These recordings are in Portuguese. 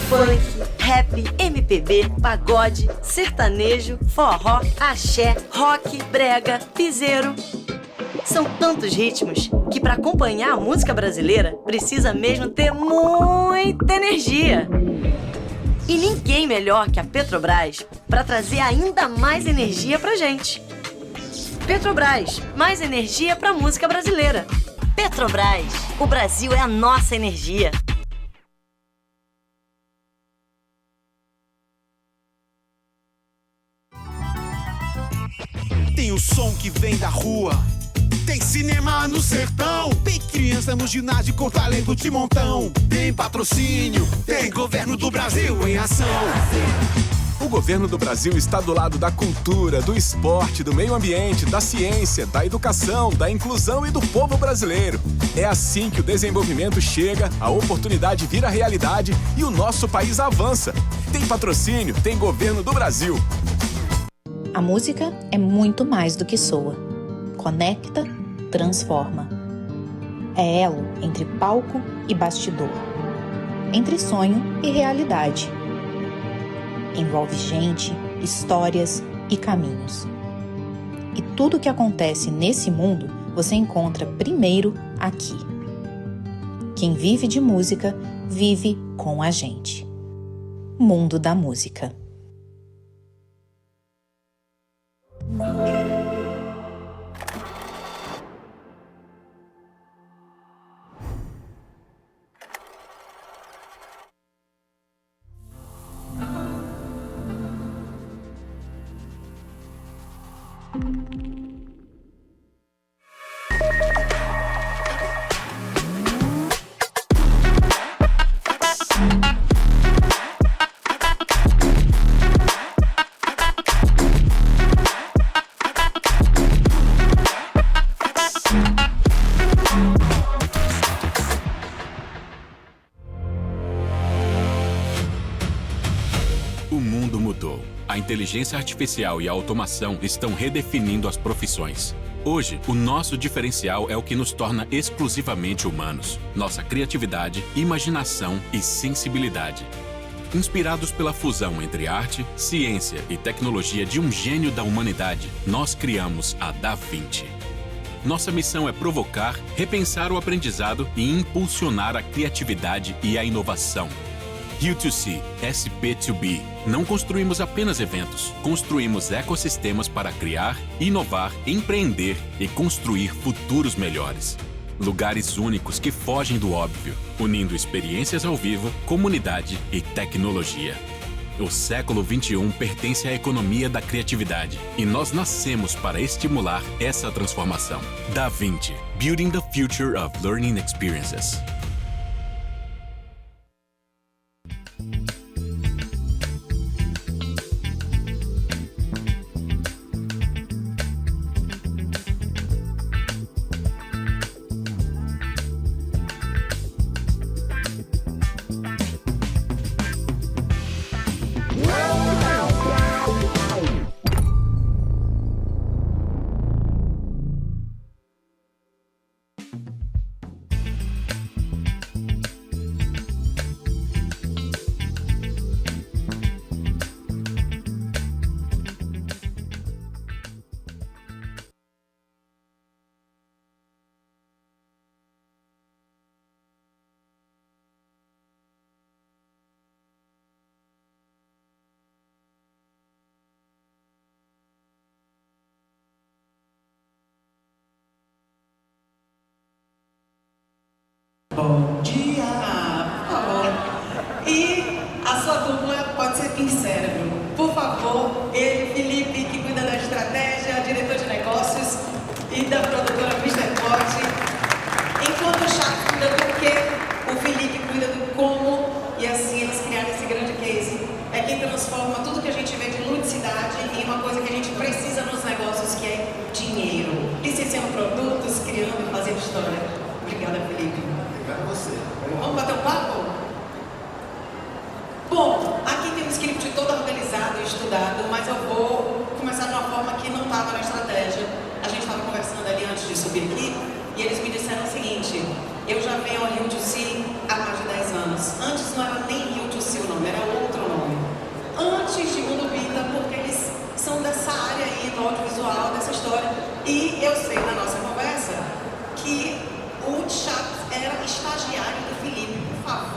funk, rap, MPB, pagode, sertanejo, forró, axé, rock, brega, piseiro. São tantos ritmos que para acompanhar a música brasileira precisa mesmo ter muita energia. E ninguém melhor que a Petrobras para trazer ainda mais energia pra gente. Petrobras, mais energia pra música brasileira. Petrobras, o Brasil é a nossa energia. Tem o som que vem da rua, tem cinema no sertão, tem criança no ginásio com talento de montão, tem patrocínio, tem governo do Brasil em ação. O governo do Brasil está do lado da cultura, do esporte, do meio ambiente, da ciência, da educação, da inclusão e do povo brasileiro. É assim que o desenvolvimento chega, a oportunidade vira realidade e o nosso país avança. Tem patrocínio, tem governo do Brasil. A música é muito mais do que soa. Conecta, transforma. É elo entre palco e bastidor. Entre sonho e realidade. Envolve gente, histórias e caminhos. E tudo o que acontece nesse mundo você encontra primeiro aqui. Quem vive de música, vive com a gente. Mundo da Música. O mundo mudou. A inteligência artificial e a automação estão redefinindo as profissões. Hoje, o nosso diferencial é o que nos torna exclusivamente humanos. Nossa criatividade, imaginação e sensibilidade. Inspirados pela fusão entre arte, ciência e tecnologia de um gênio da humanidade, nós criamos a Da Vinci. Nossa missão é provocar, repensar o aprendizado e impulsionar a criatividade e a inovação. U2C, SP2B. Não construímos apenas eventos, construímos ecossistemas para criar, inovar, empreender e construir futuros melhores. Lugares únicos que fogem do óbvio, unindo experiências ao vivo, comunidade e tecnologia. O século XXI pertence à economia da criatividade e nós nascemos para estimular essa transformação. Da Vinci, Building the Future of Learning Experiences. Bom dia, por favor. E a sua dupla pode ser Pincérebro. Por favor, ele, Felipe, que cuida da estratégia, diretor de negócios e da produtora Mr. Pot. Enquanto o Chaco cuida do quê, o Felipe cuida do como, e assim eles criaram esse grande case. É quem transforma tudo que a gente vê de ludicidade em uma coisa que a gente precisa nos negócios, que é dinheiro. Licenciando produtos, criando e fazendo história. Obrigada, Felipe. Obrigado a você. Vamos bater um papo? Bom, aqui tem um script todo organizado e estudado, mas eu vou começar de uma forma que não estava na estratégia. A gente estava conversando ali antes de subir aqui e eles me disseram o seguinte: eu já venho ao U2C há mais de 10 anos. Antes não era nem U2C o nome,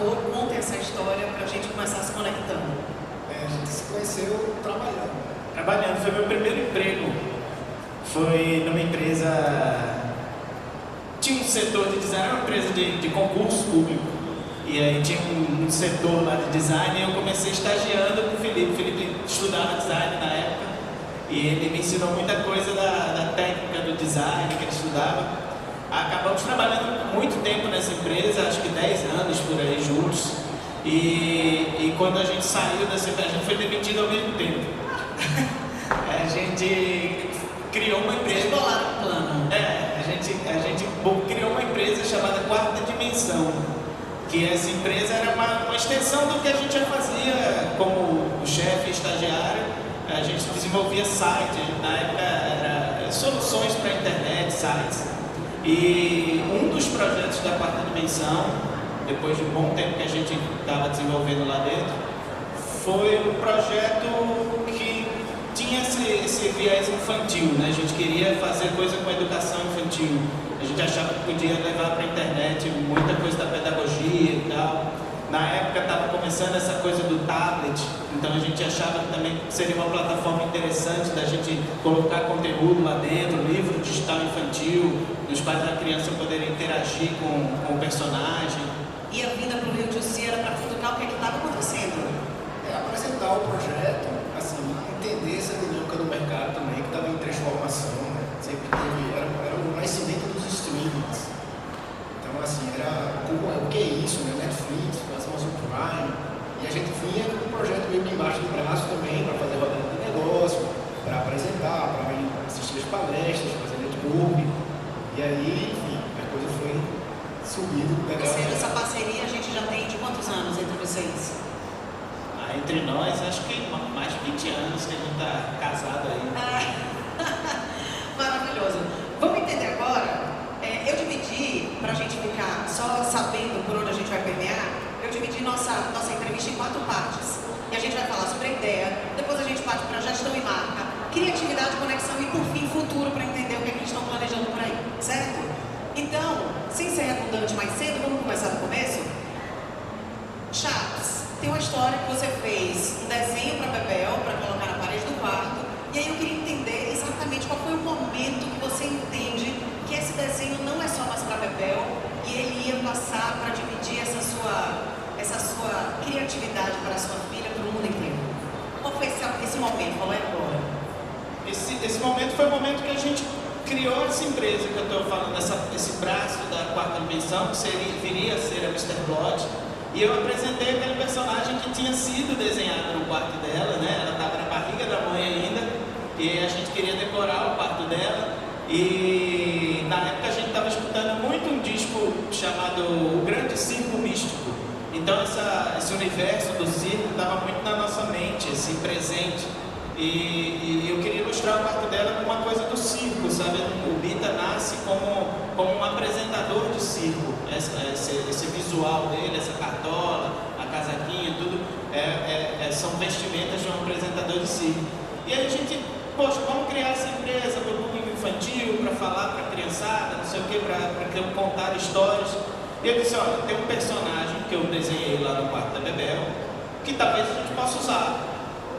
favor, contem essa história para a gente começar se conectando. A gente se conheceu trabalhando. Trabalhando, foi meu primeiro emprego. Foi numa empresa... Tinha um setor de design, era uma empresa de concurso público. E aí tinha um setor lá de design e eu comecei estagiando com o Felipe. O Felipe estudava design na época e ele me ensinou muita coisa da técnica do design que ele estudava. Acabamos trabalhando muito tempo nessa empresa, acho que 10 anos por aí juntos. E quando a gente saiu dessa empresa, a gente foi demitido ao mesmo tempo. A gente criou uma empresa. Vocês bolaram um plano. A gente criou uma empresa chamada Quarta Dimensão. Que essa empresa era uma extensão do que a gente já fazia como o chefe estagiário. A gente desenvolvia sites, na época era soluções para internet, sites. E um dos projetos da Quarta Dimensão, depois de um bom tempo que a gente estava desenvolvendo lá dentro, foi um projeto que tinha esse viés infantil, né? A gente queria fazer coisa com a educação infantil. A gente achava que podia levar para a internet muita coisa da pedagogia e tal. Na época estava começando essa coisa do tablet, então a gente achava que também seria uma plataforma interessante da gente colocar conteúdo lá dentro, livro digital infantil, os pais da criança poderem interagir com o personagem. E a vinda para o Rio de Janeiro era para cutucar o que estava acontecendo? Apresentar o projeto, assim, entender essa dinâmica do mercado também, que estava em transformação, né? Sempre teve, era o nascimento dos streamings. Então, assim, o que é isso, né? Netflix, Amazon Prime, e a gente vinha com o projeto meio que embaixo do braço também, para fazer rodada de negócio, para apresentar, para assistir as palestras, fazer network. E aí, enfim, a coisa foi subindo. Ou seja, essa parceria a gente já tem de quantos anos entre vocês? Entre nós, acho que mais de 20 anos que a gente está casado aí. Maravilhoso. Vamos entender agora, eu dividi, para a gente ficar só sabendo por onde a gente vai permear, eu dividi nossa entrevista em 4 partes. E a gente vai falar sobre a ideia, depois a gente parte para gestão e marca, criatividade, conexão e, por fim, futuro, para entender o que a gente está planejando por aí, certo? Então, sem ser redundante mais cedo, vamos começar do começo? Chaves, tem uma história que você fez um desenho para Bebel, para colocar na parede do quarto, e aí eu queria entender exatamente qual foi o momento que você entende que esse desenho não é só mais para Bebel e ele ia passar para dividir essa sua criatividade para a sua filha, para o mundo inteiro. Qual foi esse momento? Qual é agora? Esse momento foi o momento que a gente criou essa empresa que eu estou falando, esse braço da Quarta Dimensão, que viria a ser a Mr. Plot. E eu apresentei aquele personagem que tinha sido desenhado no quarto dela, né? Ela estava na barriga da mãe ainda, e a gente queria decorar o quarto dela. E na época a gente estava escutando muito um disco chamado O Grande Circo Místico. Então esse universo do circo estava muito na nossa mente, assim, presente. E eu queria ilustrar o quarto dela com uma coisa do circo, sabe? O Bita nasce como um apresentador de circo. Esse visual dele, essa cartola, a casaquinha, tudo são vestimentas de um apresentador de circo. E aí a gente, poxa, vamos criar essa empresa para o público infantil, para falar para a criançada, não sei o que, para contar histórias. E eu disse, olha, tem um personagem que eu desenhei lá no quarto da Bebel, que talvez a gente possa usar.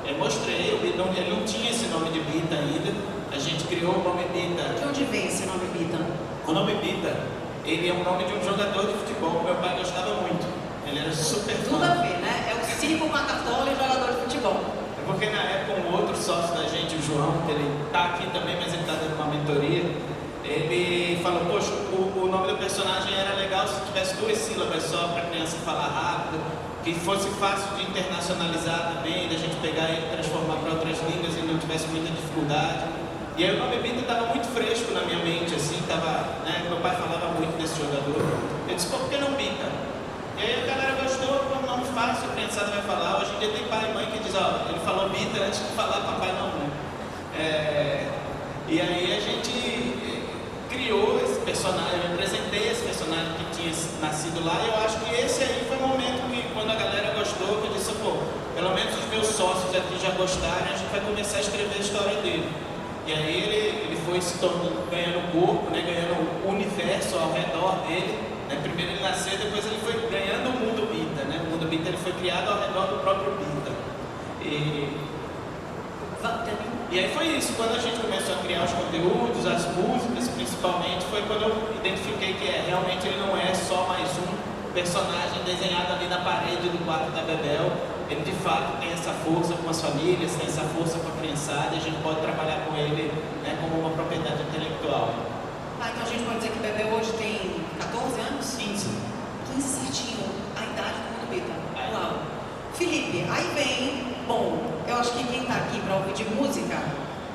Eu mostrei, ele não tinha esse nome de Bita ainda, a gente criou o nome Bita. De onde vem esse nome Bita? O nome Bita, ele é o nome de um jogador de futebol que meu pai gostava muito. Ele era super fã. Tudo a ver, né? É o circo com a cartola e o jogador de futebol. É porque na época um outro sócio da gente, o João, que ele está aqui também, mas ele está dando uma mentoria, ele falou, poxa, o nome do personagem era legal se tivesse 2 sílabas só para a criança falar rápido, que fosse fácil de internacionalizar também, da gente pegar e transformar para outras línguas e não tivesse muita dificuldade. E aí o nome Bita estava muito fresco na minha mente, assim, meu pai falava muito desse jogador. Eu disse, por que não Bita? E aí a galera gostou, foi um nome fácil, a criançada vai falar. Hoje em dia tem pai e mãe que diz, ó, ele falou Bita antes de falar papai não, né? E aí a gente criou esse personagem, eu apresentei esse personagem que tinha nascido lá, e eu acho que esse aí foi o momento que, quando a galera gostou, que eu disse, pô, pelo menos os meus sócios aqui já gostaram, a gente vai começar a escrever a história dele. E aí ele foi se tornando, ganhando corpo, né, ganhando o universo ao redor dele, né? Primeiro ele nasceu, depois ele foi ganhando o mundo Bita. criado ao redor do próprio Bita. E aí foi isso, quando a gente começou a criar os conteúdos, as músicas principalmente, foi quando eu identifiquei que realmente ele não é só mais um personagem desenhado ali na parede do quarto da Bebel. Ele de fato tem essa força com as famílias, tem essa força com a criançada, e a gente pode trabalhar com ele, né, como uma propriedade intelectual. Então a gente pode dizer que o Bebel hoje tem 14 anos? 15 certinho, a idade do Mundo Bita. Uau! Felipe, aí vem, eu acho que quem está aqui para ouvir de música,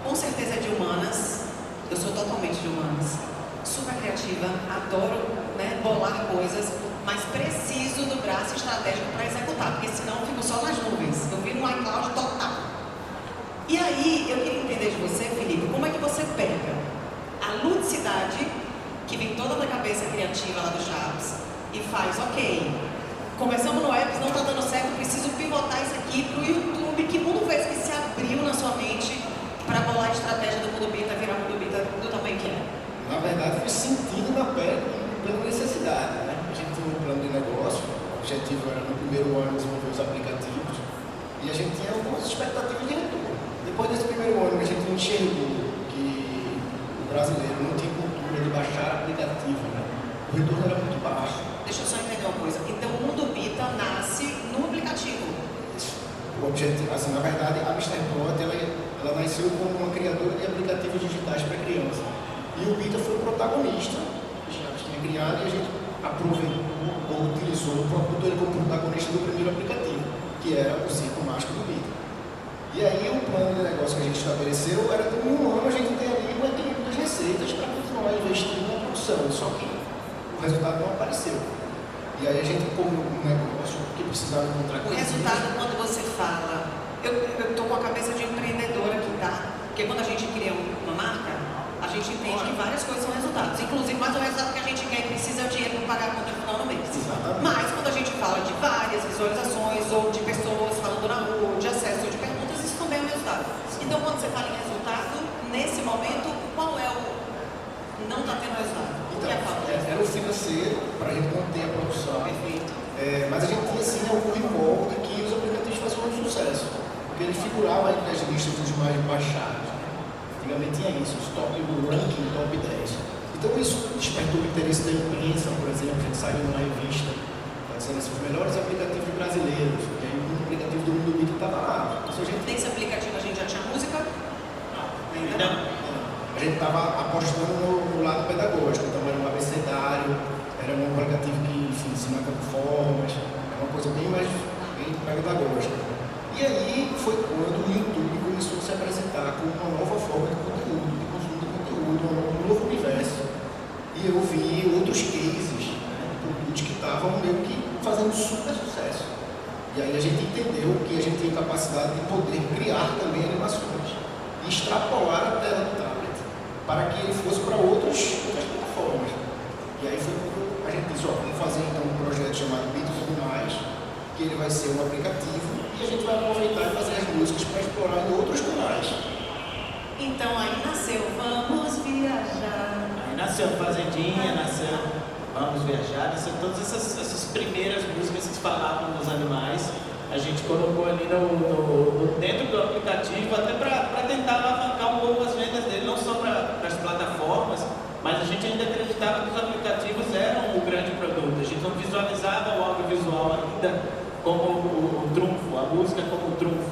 com certeza é de humanas. Eu sou totalmente de humanas. Super criativa, adoro, né, bolar coisas, mas preciso do braço estratégico para executar, porque senão eu fico só nas nuvens. Eu viro um iCloud total. E aí, eu queria entender de você, Felipe, como é que você pega a ludicidade que vem toda na cabeça criativa lá do Chaves e faz, ok, começamos no Apps, não está dando certo, preciso pivotar isso aqui para o YouTube. Que mundo foi esse que se abriu na sua mente para bolar a estratégia do Mundo Bita, virar o Mundo Bita do tamanho que é? Na verdade, foi sentido na pele pela necessidade, né? A gente tinha um plano de negócio, o objetivo era no primeiro ano desenvolver os aplicativos e a gente tinha algumas expectativas de retorno. Depois desse primeiro ano, a gente enxergou que o brasileiro não tinha cultura de baixar aplicativo, né? O retorno era muito baixo. Deixa eu só entender uma coisa. Então, o Mundo Bita nasce no aplicativo. O objetivo, assim, na verdade, a Mr. Plot, ela nasceu como uma criadora de aplicativos digitais para criança. E o Bita foi o protagonista que a gente tinha criado, e a gente aproveitou ou utilizou, botou ele como protagonista do primeiro aplicativo, que era o Circo Mágico do Bita. E aí o plano de negócio que a gente estabeleceu era que em um ano a gente tem ali um equilíbrio das receitas para continuar investindo na produção, só que o resultado não apareceu. E aí a gente, como um negócio que precisava encontrar... O resultado, quando você fala... Eu estou com a cabeça de empreendedora aqui, tá? Porque quando a gente cria uma marca, a gente entende que várias coisas são resultados. Inclusive, mas o resultado que a gente quer e precisa é o dinheiro para pagar a conta no final do mês. Exatamente. Mas quando a gente fala de várias visualizações, ou de pessoas falando na rua, ou de acesso, ou de perguntas, isso também é um resultado. Então, quando você fala em resultado, nesse momento, qual é o... não está tendo resultado? Então, era o financeiro para a gente manter a produção. Perfeito. Mas a gente tinha assim algum recall de que os aplicativos faziam um sucesso, porque ele figurava entre as listas dos mais baixados. Antigamente tinha isso, o ranking top 10. Então isso despertou o interesse da imprensa, por exemplo, a gente saiu numa revista dizendo assim, os melhores aplicativos brasileiros, e aí o aplicativo do Mundo Bita estava lá. Então, nesse aplicativo a gente já tinha música? Não. Ainda não. A gente estava apostando no lado pedagógico, então era um abecedário, era um aplicativo que, enfim, ensina formas, era uma coisa bem mais pedagógica. E aí foi quando o YouTube começou a se apresentar como uma nova forma de conteúdo, de consumo de conteúdo, um novo universo. E eu vi outros cases, né, de produtos que estavam meio que fazendo super sucesso. E aí a gente entendeu que a gente tinha capacidade de poder criar também animações e extrapolar a tela do tablet, para que ele fosse para outras plataformas. E aí foi quando a gente disse, vamos fazer então um projeto chamado Bita Tudo Mais, que ele vai ser um aplicativo e a gente vai aproveitar e fazer as músicas para explorar em outros canais. Então aí nasceu Vamos Viajar. Aí nasceu Fazendinha, nasceu Vamos Viajar, nasceu todas essas primeiras músicas que falavam dos animais. A gente colocou ali dentro do aplicativo até para tentar alavancar um pouco as vendas dele, não só para as plataformas, mas a gente ainda acreditava que os aplicativos eram o grande produto. A gente não visualizava o audiovisual ainda como o trunfo, a música como o trunfo.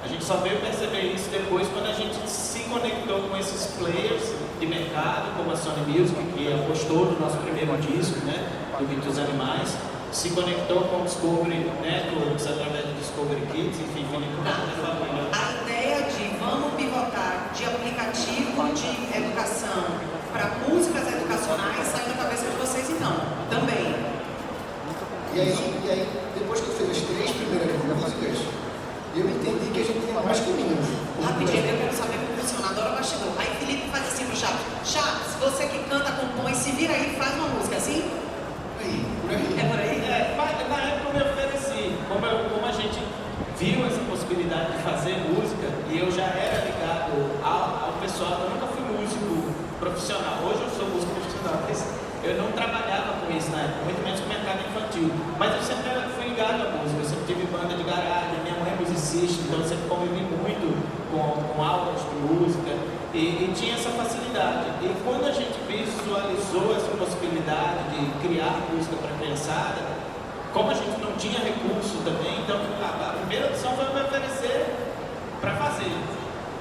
A gente só veio perceber isso depois quando a gente se conectou com esses players de mercado, como a Sony Music, que apostou no nosso primeiro disco, né, do Bita dos Animais, se conectou com o Discovery Networks através do Discovery Kids, enfim, conectou com a família. A ideia de vamos pivotar de aplicativo de educação para músicas educacionais saiu da cabeça de vocês então, também. E aí, depois que eu fiz as 3 primeiras músicas, eu entendi que a gente tem mais caminhos. Rapidinho, eu quero saber como funciona, adoro bastidor. Aí Felipe faz assim pro Chaves. Chaves, você que canta, compõe, se vira aí e faz uma música, assim? Por aí. É por aí? Na época eu me ofereci, como a gente viu essa possibilidade de fazer música, e eu já era ligado ao pessoal, eu nunca fui músico profissional, hoje eu sou músico profissional, mas eu não trabalhava com isso na época, muito menos com o mercado infantil, mas eu sempre fui ligado à música, eu sempre tive banda de garagem, minha mãe é musicista, então eu sempre convivi muito com aulas de música e tinha essa facilidade. E quando a gente visualizou essa possibilidade de criar música para a criançada, como a gente não tinha recurso também, então a primeira opção foi me oferecer para fazer.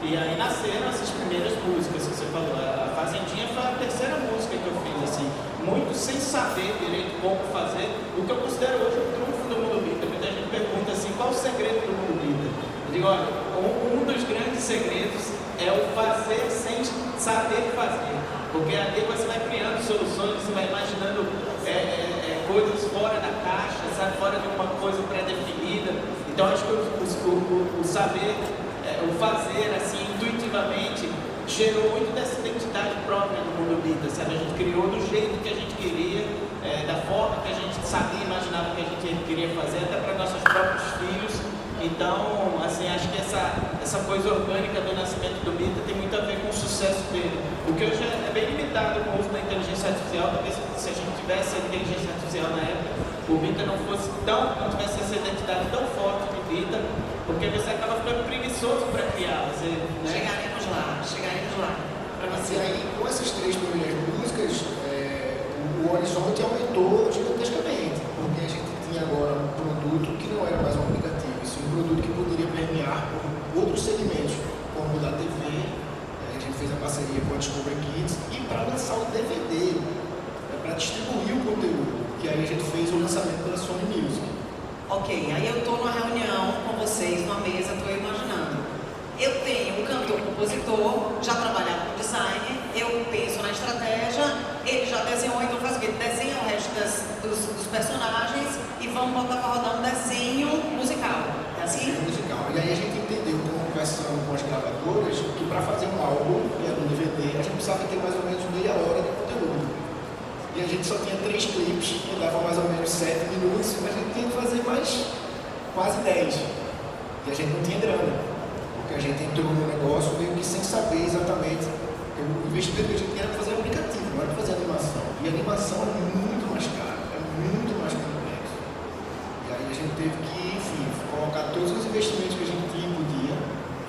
E aí nasceram essas primeiras músicas que você falou. A Fazendinha foi a terceira música que eu fiz, assim, muito sem saber direito como fazer, o que eu considero hoje o trunfo do Mundo Bita. Muita gente pergunta assim, qual o segredo do Mundo Bita? Eu digo, olha, um dos grandes segredos é o fazer sem saber fazer. Porque aí você vai criando soluções, você vai imaginando coisas fora da caixa, sabe, fora de uma coisa pré-definida. Então acho que o saber, o fazer assim intuitivamente gerou muito dessa identidade própria do Mundo Bita, sabe? A gente criou do jeito que a gente queria, da forma que a gente sabia, imaginava que a gente queria fazer, até para nossos próprios filhos. Então, assim, acho que essa coisa orgânica do nascimento do Bita tem muito a ver com o sucesso dele. O que hoje é bem limitado com o uso da inteligência artificial. Talvez se a gente tivesse a inteligência artificial na época, o Bita não tivesse essa identidade tão forte do Bita, porque você acaba ficando preguiçoso para criar. Você, né? Chegaremos lá. Para você. E aí, com essas 3 primeiras músicas, o horizonte aumentou gigantescamente, porque a gente tinha agora um produto que não era mais um aplicativo, isso um produto que poderia permear por outros segmentos, como o da TV. A gente fez a parceria com a Discovery Kids e para lançar o DVD, para distribuir o conteúdo, que aí a gente fez o lançamento pela Sony Music. Ok, aí eu estou numa reunião com vocês, numa mesa, estou imaginando. Eu tenho um cantor-compositor, já trabalhava com design, eu penso na estratégia, ele já desenhou, então faz o quê? Desenha o resto dos personagens e vamos botar para rodar um desenho musical. É assim? Musical. E aí a gente entendeu, conversando com as gravadoras, que para fazer um álbum, que era um DVD, a gente precisava ter mais ou menos meia hora de conteúdo. E a gente só tinha 3 clipes, que davam mais ou menos 7 minutos, mas a gente tinha que fazer mais quase 10. E a gente não tinha grana. Porque a gente entrou no negócio meio que sem saber exatamente. O investimento que a gente tinha era fazer aplicativo, não era fazer animação. E a animação é muito mais cara, é muito mais complexo. E aí a gente teve que, enfim, colocar todos os investimentos que a gente tinha e podia,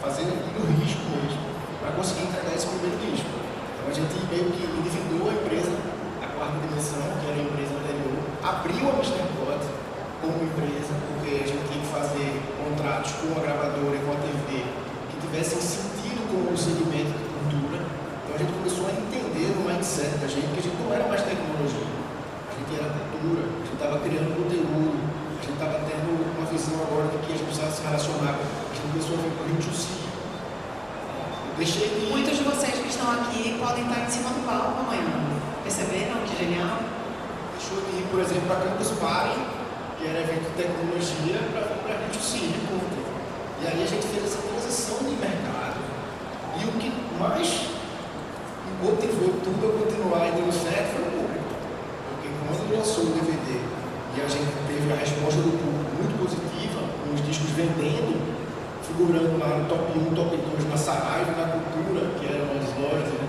fazendo no risco mesmo, para conseguir entregar esse primeiro disco. Então a gente meio que endividou a empresa, a Quarta Dimensão, que era a empresa anterior, abriu a MrBot como empresa, porque a gente tinha que fazer contratos com a gravadora e com a TV que tivessem sentido com o segmento de cultura. Então a gente começou a entender o mindset da gente, que a gente não era mais tecnologia, a gente era cultura, a gente estava criando conteúdo, a gente estava tendo uma visão agora de que a gente precisava se relacionar, a gente começou a ver com o Rio de Janeiro. Muitos de vocês que estão aqui podem estar em cima do palco amanhã. Perceberam? Que genial. Deixou de ir, por exemplo, para Campus Party, que era evento de tecnologia, para Rio de Janeiro. E aí a gente fez essa transição de mercado. E o que mais motivou tudo a continuar e deu certo foi o público. Porque quando lançou o DVD e a gente teve a resposta do público muito positiva, com os discos vendendo, figurando lá no top 1, top 2 na Saraiva, na Cultura, que eram as lojas, né?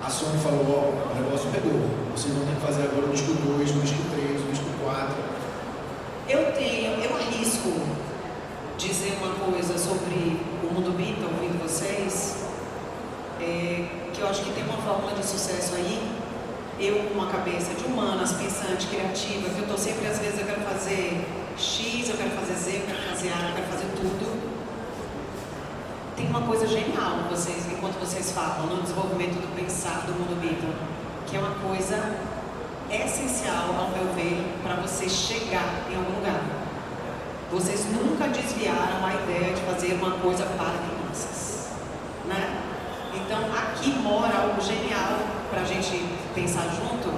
A Sony falou, ó, o negócio pegou, vocês vão ter que fazer agora o disco 2, o disco 3, o disco 4. Eu arrisco dizer uma coisa sobre o Mundo Bita, ouvindo vocês, que eu acho que tem uma fórmula de sucesso aí. Eu com uma cabeça de humanas, pensante, criativa, que eu estou sempre, às vezes eu quero fazer X, eu quero fazer Z, eu quero fazer A, eu quero fazer tudo. Tem uma coisa genial vocês, enquanto vocês falam no desenvolvimento do pensar do Mundo Bita, que é uma coisa essencial, ao meu ver, para você chegar em algum lugar. Vocês nunca desviaram a ideia de fazer uma coisa para crianças, né? Então aqui mora algo genial para a gente pensar junto,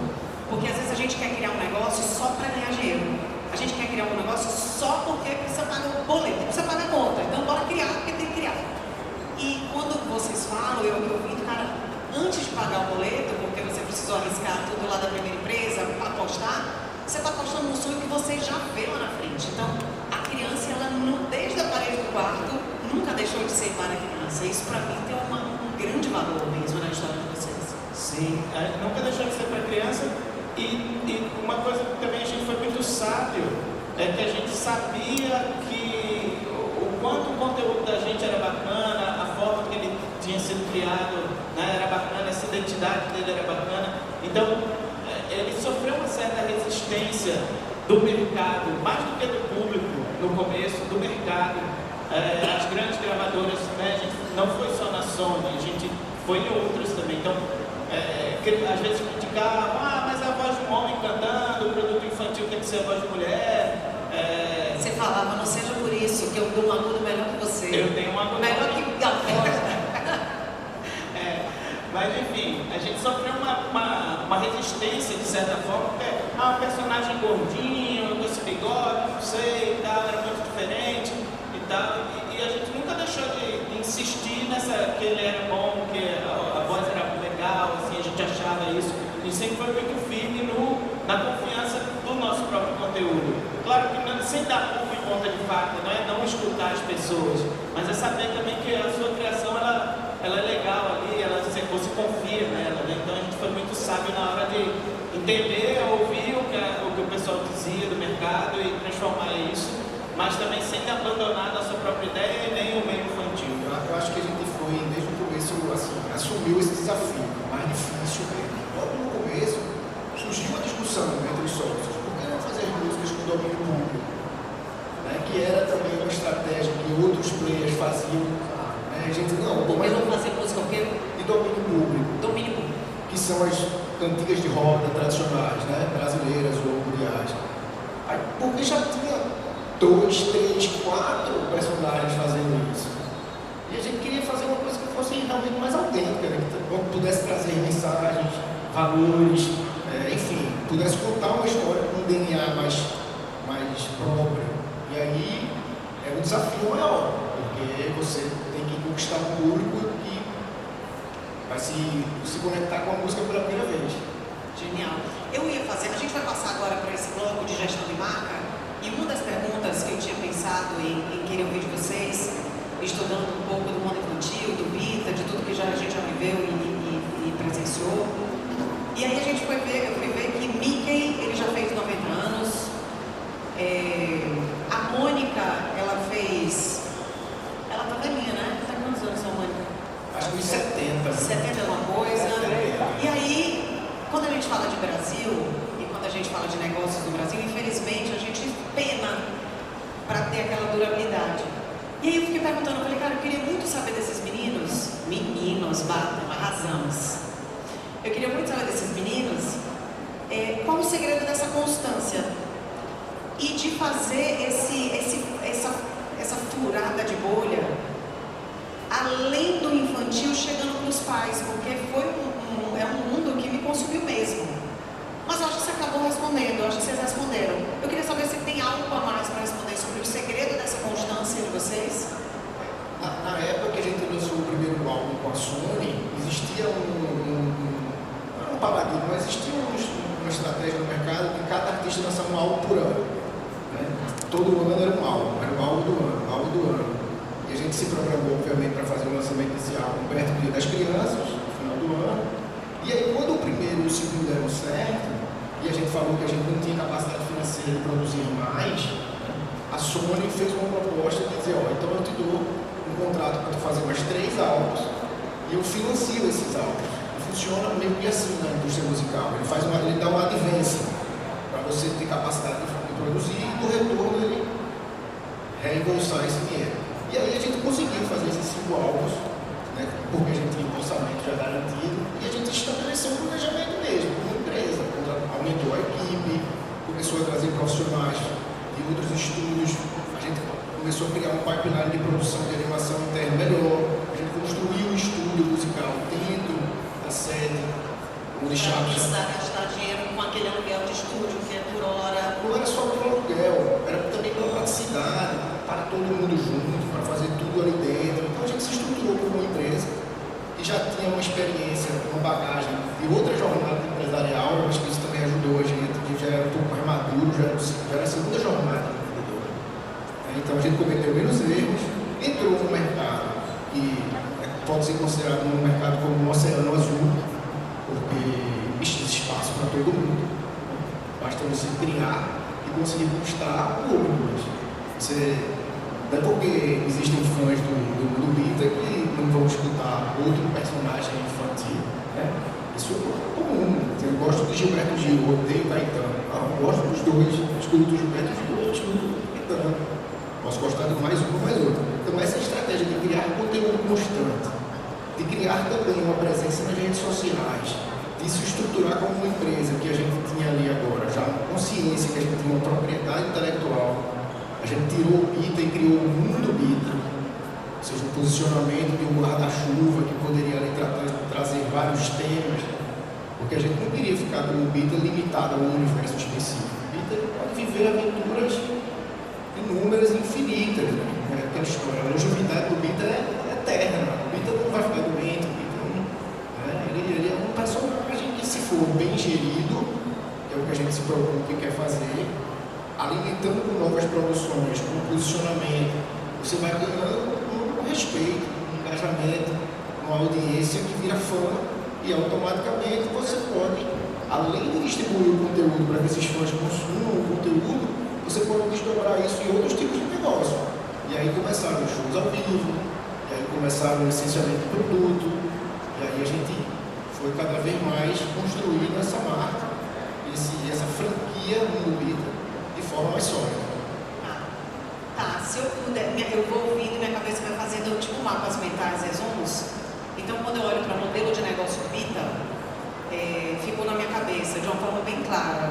porque às vezes a gente quer criar um negócio só para ganhar dinheiro. A gente quer criar um negócio só porque precisa pagar o boleto, precisa pagar a conta. Então bora criar porque tem que criar. E quando vocês falam, eu ouvi, cara, antes de pagar o boleto, porque você precisou arriscar tudo lá da primeira empresa, apostar, você está apostando num sonho que você já vê lá na frente. Então, a criança, ela desde a parede do quarto, nunca deixou de ser para a criança. Isso, para mim, tem um grande valor mesmo na história de vocês. Sim, nunca deixou de ser para a criança. E uma coisa que também a gente foi muito sábio é que a gente sabia que o quanto o conteúdo da gente era bacana, a forma que ele tinha sido criado, né, era bacana, essa identidade dele era bacana. Então, ele sofreu uma certa resistência do mercado, mais do que do público no começo, do mercado. As grandes gravadoras, né, a gente não foi só na Sony, a gente foi em outras também. Então, às vezes criticavam, mas a voz de um homem cantando, o produto infantil tem que ser a voz de mulher. Você falava, não seja por isso, que eu dou um agudo melhor que você. Eu tenho um agudo melhor que a voz. Mas enfim, a gente sofreu uma resistência de certa forma, porque um personagem gordinho, com esse bigode, não sei, e tal, era muito diferente e tal, e a gente nunca deixou de insistir que ele era bom, que a voz era legal, assim, a gente achava isso, e sempre foi muito firme na confiança do nosso próprio conteúdo. Claro que não, sem dar culpa em conta de fato, não é não escutar as pessoas, mas é saber também que a sua criação ela é legal ali, você confia nela, né? Então a gente foi muito sábio na hora de entender, ouvir o que o pessoal dizia do mercado e transformar isso, mas também sem abandonar a sua própria ideia e nem o meio infantil. Eu acho que a gente foi, desde o começo, assim, assumiu esse desafio, mais difícil mesmo. Logo no começo, surgiu uma discussão entre os sócios, por que não fazer músicas com domínio público? Né? Que era também uma estratégia que outros players faziam. A gente não vamos fazer música o quê? De domínio público. Domínio público. Que são as cantigas de roda tradicionais, né? Brasileiras ou mundiais. Porque já tinha 2, 3, 4 personagens fazendo isso. E a gente queria fazer uma coisa que fosse realmente mais autêntica, né? Que pudesse trazer mensagens, valores, enfim, pudesse contar uma história com um DNA mais próprio. E aí é um desafio maior, porque você tem que conquistar um público que vai se conectar com a música pela primeira vez. Genial. A gente vai passar agora para esse bloco de gestão de marca, e uma das perguntas que eu tinha pensado em querer ouvir de vocês, estudando um pouco do mundo infantil, do Bita, de tudo que a gente já viveu e presenciou. E aí eu fui ver que Mickey, ele já fez 90 anos. A Mônica, ela tá velhinha, né? Tá quantos anos a Mônica? Acho que uns 70. 70 é uma coisa. E aí, quando a gente fala de Brasil, e quando a gente fala de negócios no Brasil, infelizmente a gente pena para ter aquela durabilidade. E aí eu fiquei perguntando, eu falei, cara, eu queria muito saber desses meninos, arrasamos. Eu queria muito saber desses meninos, qual o segredo dessa constância e de fazer essa furada de bolha, além do infantil, chegando para os pais, porque é um mundo que me consumiu mesmo. Mas eu acho que você acabou respondendo, eu acho que vocês responderam. Eu queria saber se tem algo a mais para responder sobre o segredo dessa constância de vocês. Na época que a gente lançou o primeiro álbum com a Sony, existia não um paradigma, mas existia uma estratégia no mercado que cada artista lançava um álbum por ano. Né? Todo ano era um álbum do ano. E a gente se programou, obviamente, para fazer o lançamento desse álbum perto do Dia das Crianças, no final do ano. E aí, quando o primeiro e o segundo deram certo, e a gente falou que a gente não tinha capacidade financeira de produzir mais, a Sony fez uma proposta de dizer, então eu te dou um contrato para tu fazer mais 3 álbuns e eu financio esses álbuns. E funciona meio que assim na indústria musical. Ele dá uma advência para você ter capacidade de produzir e do retorno ele reembolsar esse dinheiro. E aí a gente conseguiu fazer esses 5 álbuns, né, porque a gente tinha um orçamento já garantido, e a gente estabeleceu um planejamento mesmo, como empresa, aumentou a equipe, começou a trazer profissionais de outros estúdios, a gente começou a criar um pipeline de produção de animação interna melhor, a gente construiu um estúdio musical dentro da sede, onde Chaves... Para gastar dinheiro com aquele aluguel de estúdio que é por hora... Não era só por aluguel, era também pela praticidade, para todo mundo junto, para fazer tudo ali dentro. Então a gente se estruturou como uma empresa e já tinha uma experiência, uma bagagem de outra jornada empresarial. Eu acho que isso também ajudou a gente, que já era um pouco mais maduro, já era a segunda jornada empreendedora. Então a gente cometeu menos erros, entrou no mercado que pode ser considerado um mercado como um oceano azul, porque existe espaço para todo mundo. Basta você criar e conseguir conquistar públicos. Não é porque existem fãs do Bita que não vão escutar outro personagem infantil, né? Isso é comum. Eu gosto do Gilberto Gil, odeio Caetano. Eu gosto dos dois, escuto o Gilberto Gil, escuto o Caetano. Posso gostar de mais um ou mais outro. Então essa estratégia de criar conteúdo constante, de criar também uma presença nas redes sociais, de se estruturar como uma empresa que a gente tinha ali agora, já consciência que a gente tinha uma propriedade intelectual. A gente tirou o Bita e criou o mundo Bita, ou seja, o posicionamento de um guarda-chuva que poderia ali trazer vários temas, porque a gente não queria ficar com o Bita limitado a um universo específico. O Bita pode viver aventuras inúmeras e infinitas, né? É aquela história, a longevidade do Bita é eterna, o Bita não vai ficar doente, o Bita não, né? Ele é um personagem que, se for bem gerido, que é o que a gente se preocupa e quer fazer, alimentando com novas produções, com posicionamento, você vai ganhando um respeito, um engajamento, uma audiência que vira fã e automaticamente você pode, além de distribuir o conteúdo para que esses fãs consumam o conteúdo, você pode desdobrar isso em outros tipos de negócio. E aí começaram os shows ao vivo, e aí começaram o licenciamento de produto, e aí a gente foi cada vez mais construindo essa marca, essa franquia Mundo Bita, de forma mais sólida. Tá, se eu puder, eu vou ouvindo, minha cabeça vai fazendo tipo mapas mentais, resumos. Então, quando eu olho para o modelo de negócio Bita, ficou na minha cabeça de uma forma bem clara.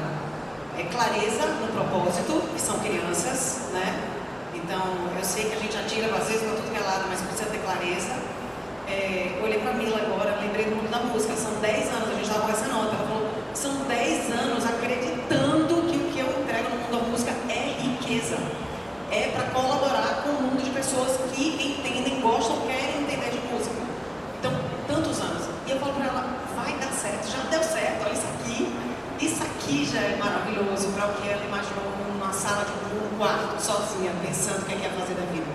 Clareza no propósito, que são crianças, né? Então, eu sei que a gente atira às vezes para tudo que é lado, mas precisa ter clareza. Olhei para a Mila agora, lembrei do mundo da música. São 10 anos, a gente estava com essa nota. Ela falou, são 10 anos acreditando que o que eu entrego no mundo da música é riqueza. É para colaborar com um mundo de pessoas que entendem, gostam, querem entender de música. Então, tantos anos. E eu falo para ela, vai dar certo, já deu certo, olha isso aqui. Isso aqui já é maravilhoso para o que ela imaginou numa sala de um quarto, sozinha, pensando o que quer fazer da vida.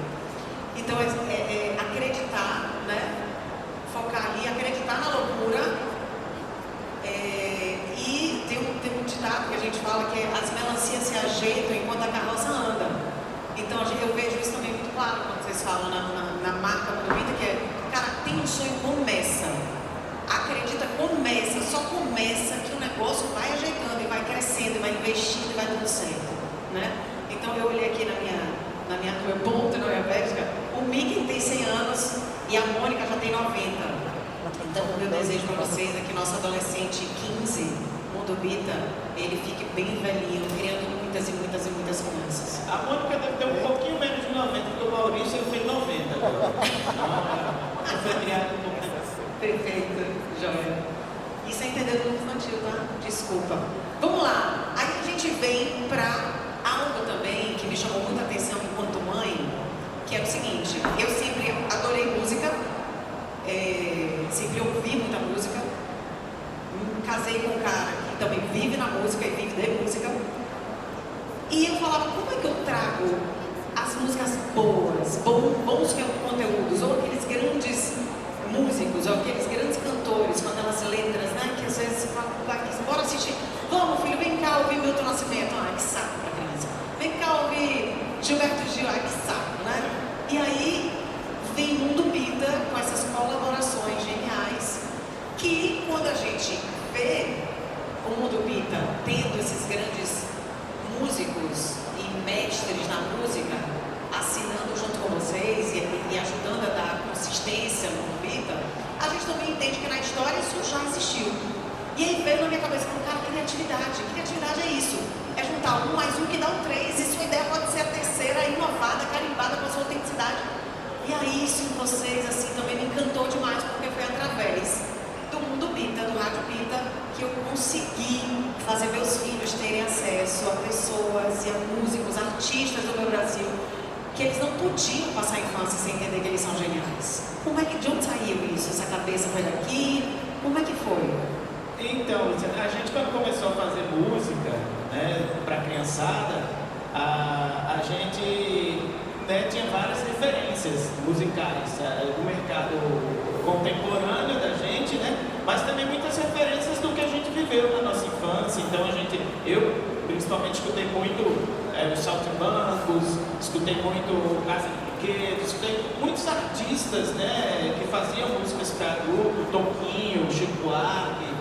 Então, acreditar, né? Focar ali, acreditar na loucura. E tem um ditado que a gente fala que é as melancias se ajeitam enquanto a carroça anda. Então, eu vejo isso também muito claro quando vocês falam na marca Mundo Bita, que é, cara, tem um sonho, começa. Acredita, começa, só começa que o negócio vai ajeitando e vai crescendo, e vai investindo e vai dando certo, né? Então eu olhei aqui na minha ponta, na minha Bélgica, o Mickey tem 100 anos e a Mônica já tem 90. Então o meu desejo para vocês é que nosso adolescente 15, Mundo Bita, ele fique bem velhinho, criando muitas e muitas e muitas crianças. A Mônica deve ter um pouquinho menos de 90, porque o Maurício ele fez 90 agora. Não foi criado um pouco. Perfeito, joia. Isso é entender do mundo infantil, tá? Desculpa. Vamos lá. Aí a gente vem para algo também que me chamou muita atenção enquanto mãe, que é o seguinte, eu sempre adorei música, sempre ouvi muita música, casei com um cara que também vive na música e vive de música, e eu falava, como é que eu trago as músicas boas, bons conteúdos, ou aqueles grandes músicos, ou aqueles grandes cantores, com aquelas letras, né, que às vezes falam, bora assistir, vamos filho, vem cá ouvir Milton Nascimento, ai que saco pra criança, vem cá ouvir Gilberto Gil, ai que saco, né, e aí vem Mundo Bita com essas colaborações geniais, que quando a gente vê o Mundo Bita tendo esses grandes músicos e mestres na música, assinando junto com vocês e ajudando a dar consistência no Mundo Bita, a gente também entende que na história isso já existiu. E aí veio na minha cabeça, cara, criatividade. Criatividade é isso. É juntar 1 mais 1 que dá 3. E sua ideia pode ser a terceira, inovada, carimbada com a sua autenticidade. E aí isso em vocês, assim, também me encantou demais, porque foi através do Mundo Bita, do Rádio Bita, que eu consegui fazer meus filhos terem acesso a pessoas e a músicos, artistas do meu Brasil, que eles não podiam passar a infância sem entender que eles são geniais. De onde saiu isso? Essa cabeça foi daqui? Como é que foi? Então, a gente quando começou a fazer música, né, para criançada, a gente, né, tinha várias referências musicais do mercado contemporâneo da gente, né, mas também muitas referências do que a gente viveu na nossa infância. Então eu principalmente escutei muito os Saltimbancos, escutei muito Casa de Brinquedo, escutei muitos artistas, né, que faziam músicas para grupo, Toquinho, Chico Buarque,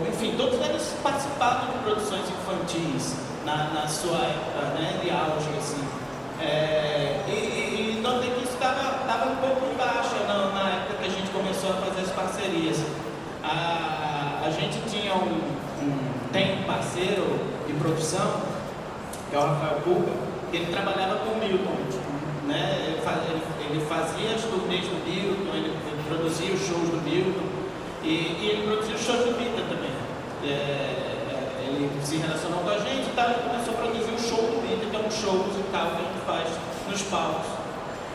enfim, todos eles participavam de produções infantis na sua época, né, de auge, assim. E notei que isso estava um pouco em baixa na época que a gente começou a fazer as parcerias. A gente tem um parceiro de produção, que é o Rafael Cuba, que ele trabalhava com o Milton, né? Ele fazia as turnês do Milton, ele produzia os shows do Milton e ele produzia os shows do Vita também. Ele se relacionou com a gente e tal, ele começou a produzir o show do Vita, que é um show musical que a gente faz nos palcos.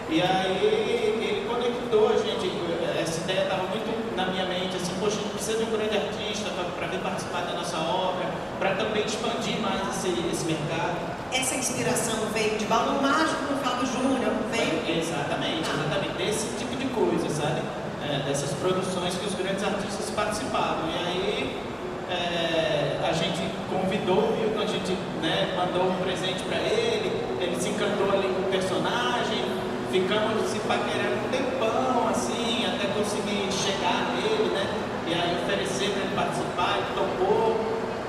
E aí ele conectou a gente, essa ideia estava muito na minha mente, assim, poxa, a gente precisa de um grande artista para vir participar da nossa obra, para também expandir mais esse mercado. Essa inspiração veio de Balão Mágico no Fábio Júnior, veio? Exatamente, desse tipo de coisa, sabe? Dessas produções que os grandes artistas participavam. E aí a gente convidou o Milton, a gente, né, mandou um presente para ele se encantou ali com o personagem, ficamos se paquerando um tempão, assim, até conseguir chegar nele, né? E aí oferecer para ele participar, ele topou.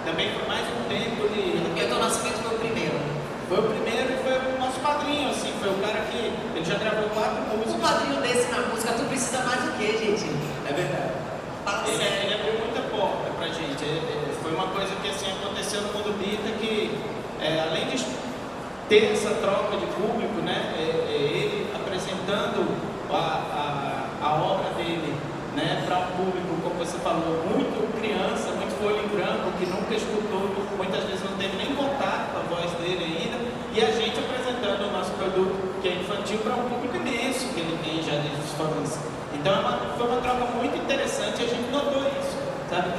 Também foi mais um tempo de... Milton Nascimento foi o primeiro. Foi o primeiro e foi o nosso padrinho, assim, foi o cara que... Ele já gravou 4 músicas. Um padrinho desse na música, tu precisa mais do que, gente? É verdade. Fala sério. Ele abriu muita porta pra gente. Foi uma coisa que, assim, aconteceu no Mundo Bita que, além de ter essa troca de público, né, ele apresentando a obra dele, né, para um público, como você falou, muito criança, muito folha em branco, que nunca escutou, muitas vezes não teve nem contato com a voz dele ainda, e a gente apresentando o nosso produto, que é infantil, para um público imenso que ele tem já desde os fãs. Então foi uma troca muito interessante e a gente notou isso, sabe?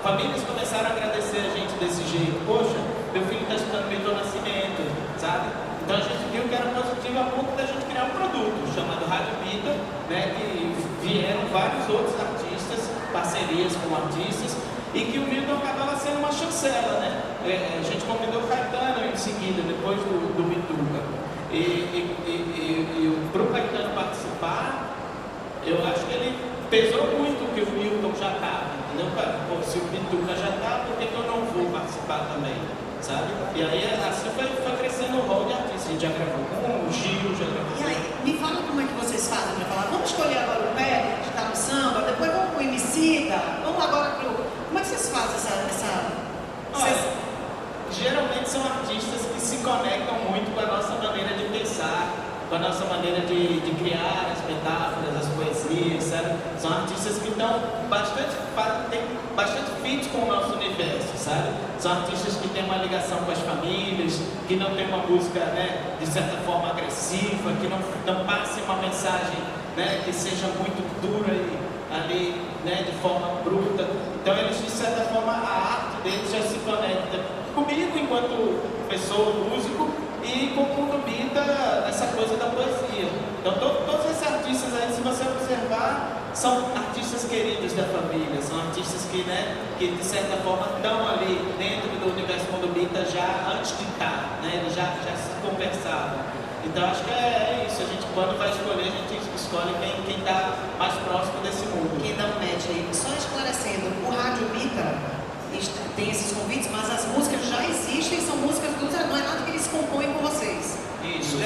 Famílias começaram a agradecer a gente desse jeito. Poxa, meu filho está estudando Milton Nascimento, sabe? Então a gente viu que era positivo a ponto da gente criar um produto chamado Rádio Bita, né, que vieram vários outros artistas, parcerias com artistas, e que o Milton acabava sendo uma chancela, né? A gente convidou o Caetano em seguida, depois do Bituca. E para o Caetano participar, eu acho que ele pesou muito o que o Milton já estava, entendeu? Pô, se o Bituca já está, por que eu não vou participar também? Sabe? E aí assim foi crescendo o rol de artistas. A gente já gravou com o Gil, já gravou. E aí, me fala como é que vocês fazem para falar, vamos escolher agora o pé, que está no samba, depois vamos pro Emicida, vamos agora pro... Como é que vocês fazem Olha, geralmente são artistas que se conectam muito com a nossa maneira de pensar, com a nossa maneira de criar as metáforas, as poesias, sabe? São artistas que têm bastante fit com o nosso universo, sabe? São artistas que têm uma ligação com as famílias, que não tem uma música, né, de certa forma agressiva, que não passe uma mensagem, né, que seja muito dura e ali, né, de forma bruta. Então eles, de certa forma, a arte deles já se conecta comigo enquanto pessoa, músico, e com o Mundo Bita, essa coisa da poesia. Então todos esses artistas aí, se você observar, são artistas queridos da família, são artistas que, né, que de certa forma estão ali dentro do universo Mundo Bita já antes de estar, né, eles já se conversavam. Então acho que é isso, a gente quando vai escolher, a gente escolhe quem está mais próximo desse mundo. Quem dá um match aí. Só esclarecendo, o Rádio Bita tem esses convites, mas as músicas já existem, são músicas do... Não é nada que eles compõem com vocês. Isso,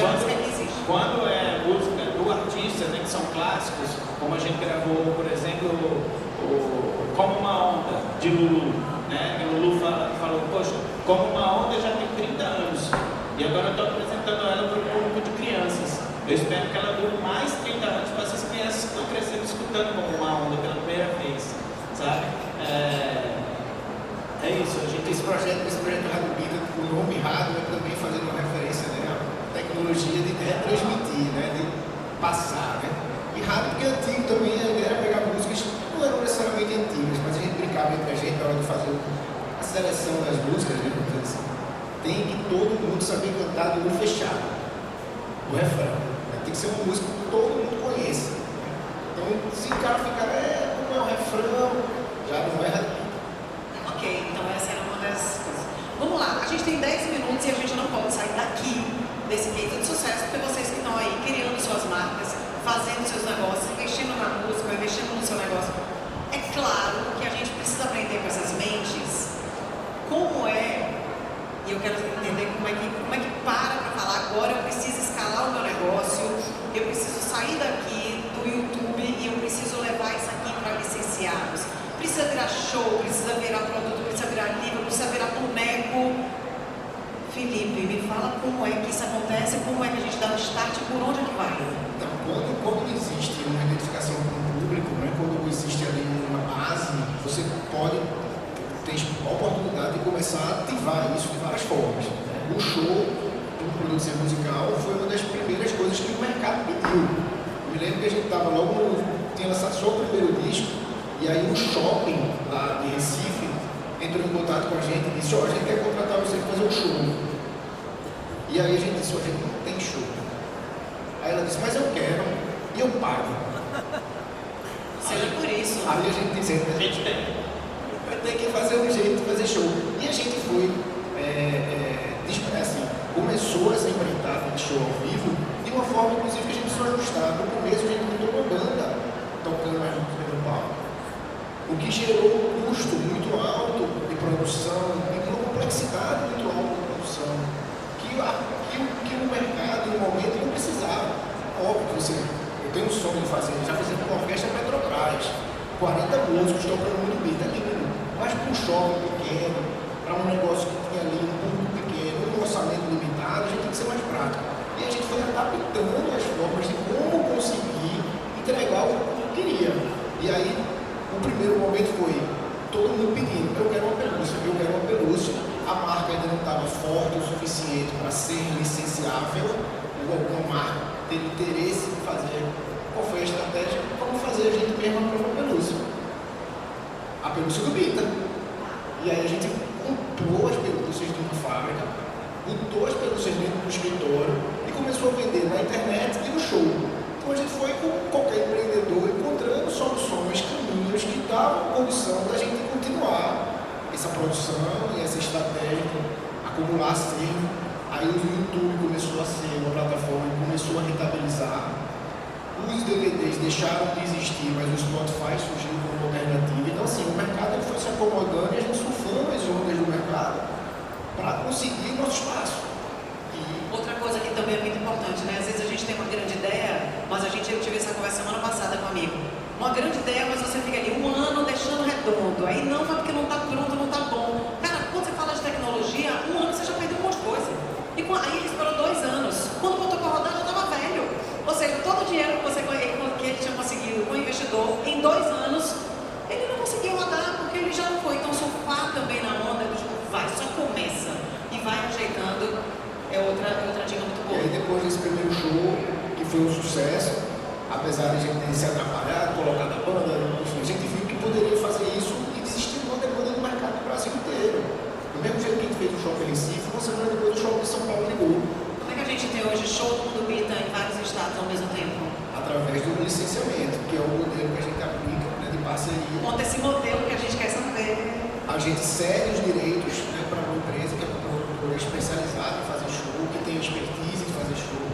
quando é música do artista, né, que são clássicos, como a gente gravou, por exemplo, Como Uma Onda, de Lulu, né? E Lulu falou, poxa, Como Uma Onda já tem 30 anos, e agora eu estou apresentando ela para o público de crianças. Eu espero que ela dure mais 30 anos para essas crianças que estão crescendo escutando Como Uma Onda pela primeira vez, sabe? É isso, esse projeto do Rádio Bita, o nome rádio é também fazendo uma referência, né, à tecnologia de retransmitir, né, de passar, né? E rádio porque é antigo também, era pegar músicas, não eram necessariamente antigas, mas a gente brincava entre a gente na hora de fazer a seleção das músicas, né, assim, tem que todo mundo saber cantar de olho fechado, o refrão, né? Tem que ser uma música que todo mundo conheça. Então, se o cara ficar, como é o refrão, já não é rádio. Ok, então essa era uma das coisas. Vamos lá, a gente tem 10 minutos e a gente não pode sair daqui precisa virar show, precisa virar produto, precisa virar livro, precisa virar boneco. Felipe, me fala como é que isso acontece, como é que a gente dá o start, por onde é que vai? Então, quando existe uma identificação com o público, né, quando existe ali uma base, você pode ter a oportunidade de começar a ativar isso de várias formas. O show, um produto musical, foi uma das primeiras coisas que o mercado pediu. Eu me lembro que a gente estava tinha lançado só o primeiro disco, e aí um shopping lá de Recife entrou em contato com a gente e disse: a gente quer contratar você para fazer um show. E aí a gente disse: a gente não tem show. Aí ela disse: mas eu quero e eu pago. Seja por isso. Aí a gente disse: a gente tem que fazer um jeito de fazer show. E a gente foi, assim, começou essa empreitada de show ao vivo de uma forma, inclusive, que a gente precisou ajustar. No começo a gente montou uma banda tocando mais no palco, o que gerou um custo muito alto de produção e uma complexidade muito alta de produção que o mercado, no momento, não precisava. Óbvio que eu tenho um sonho de fazer, já fazendo uma orquestra Petrobras, 40 músicos tocando muito bem, tá lindo. Mas para um shopping pequeno, para um negócio que tinha ali um público pequeno, um orçamento limitado, a gente tem que ser mais prático. E a gente foi adaptando as formas de como conseguir entregar o que eu queria. E aí, o primeiro momento foi todo mundo pedindo: eu quero uma pelúcia, eu quero uma pelúcia. A marca ainda não estava forte o suficiente para ser licenciável, ou alguma marca ter interesse em fazer. Qual foi a estratégia? Como fazer a gente mesmo a própria pelúcia? A pelúcia do Bita. E aí a gente comprou as pelúcias de uma fábrica, botou as pelúcias dentro do escritório e começou a vender na internet e no show. Então a gente foi, com qualquer empreendedor, encontrando soluções, caminhos que davam condição da gente continuar essa produção e essa estratégia, acumular sempre. Aí o YouTube começou a ser uma plataforma que começou a rentabilizar. Os DVDs deixaram de existir, mas o Spotify surgiu como alternativa. Então, assim, o mercado ele foi se acomodando e a gente surfando as ondas do mercado para conseguir nosso espaço. Outra coisa que também é muito importante, né? Às vezes a gente tem uma grande ideia, mas eu tive essa conversa semana passada com um amigo. Uma grande ideia, mas você fica ali um ano deixando redondo. Aí não, mas porque não está pronto, não está bom. Cara, quando você fala de tecnologia, um ano você já perdeu um monte de coisa. E aí ele esperou 2 anos. Quando botou para rodar, já estava velho. Ou seja, todo o dinheiro que ele tinha conseguido com o investidor, em 2 anos, ele não conseguiu rodar porque ele já não foi. Então surfar também na onda, vai, só começa e vai ajeitando. É outra dica muito boa. E aí depois desse primeiro show, que foi um sucesso, apesar de a gente ter se atrapalhado, colocado a banda, enfim, a gente viu que poderia fazer isso e desistiu de uma demanda do mercado do Brasil inteiro. Do mesmo jeito que a gente fez o show em Recife, uma semana depois o show de São Paulo ligou. Como é que a gente tem hoje show do Bita em vários estados ao mesmo tempo? Através do licenciamento, que é o modelo que a gente aplica, né, de parceria. Conta esse modelo que a gente quer saber. A gente cede os direitos, né, para uma empresa que é uma produtora especializada em fazer show, que tem expertise em fazer show,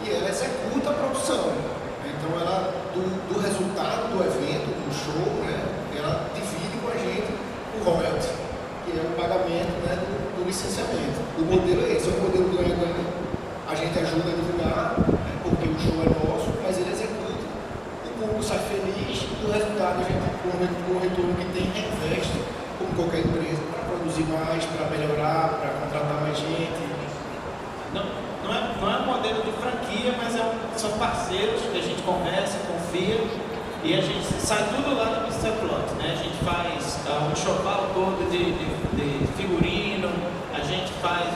e ela executa a produção. Então, ela, do resultado do evento, do show, né, ela divide com a gente o royalty, que é o pagamento, né, do licenciamento. O modelo é esse, é um modelo ganha-ganha. A gente ajuda a divulgar, né, porque o show é nosso, mas ele executa. O público sai feliz e do resultado a gente, com o retorno que tem, reinveste, como qualquer empresa, para produzir mais, para melhorar, para contratar mais gente. Não é um modelo de franquia, mas são parceiros que a gente conversa, confia e a gente sai tudo lá do Mr. Plot, né? A gente faz um enxoval todo de figurino, a gente faz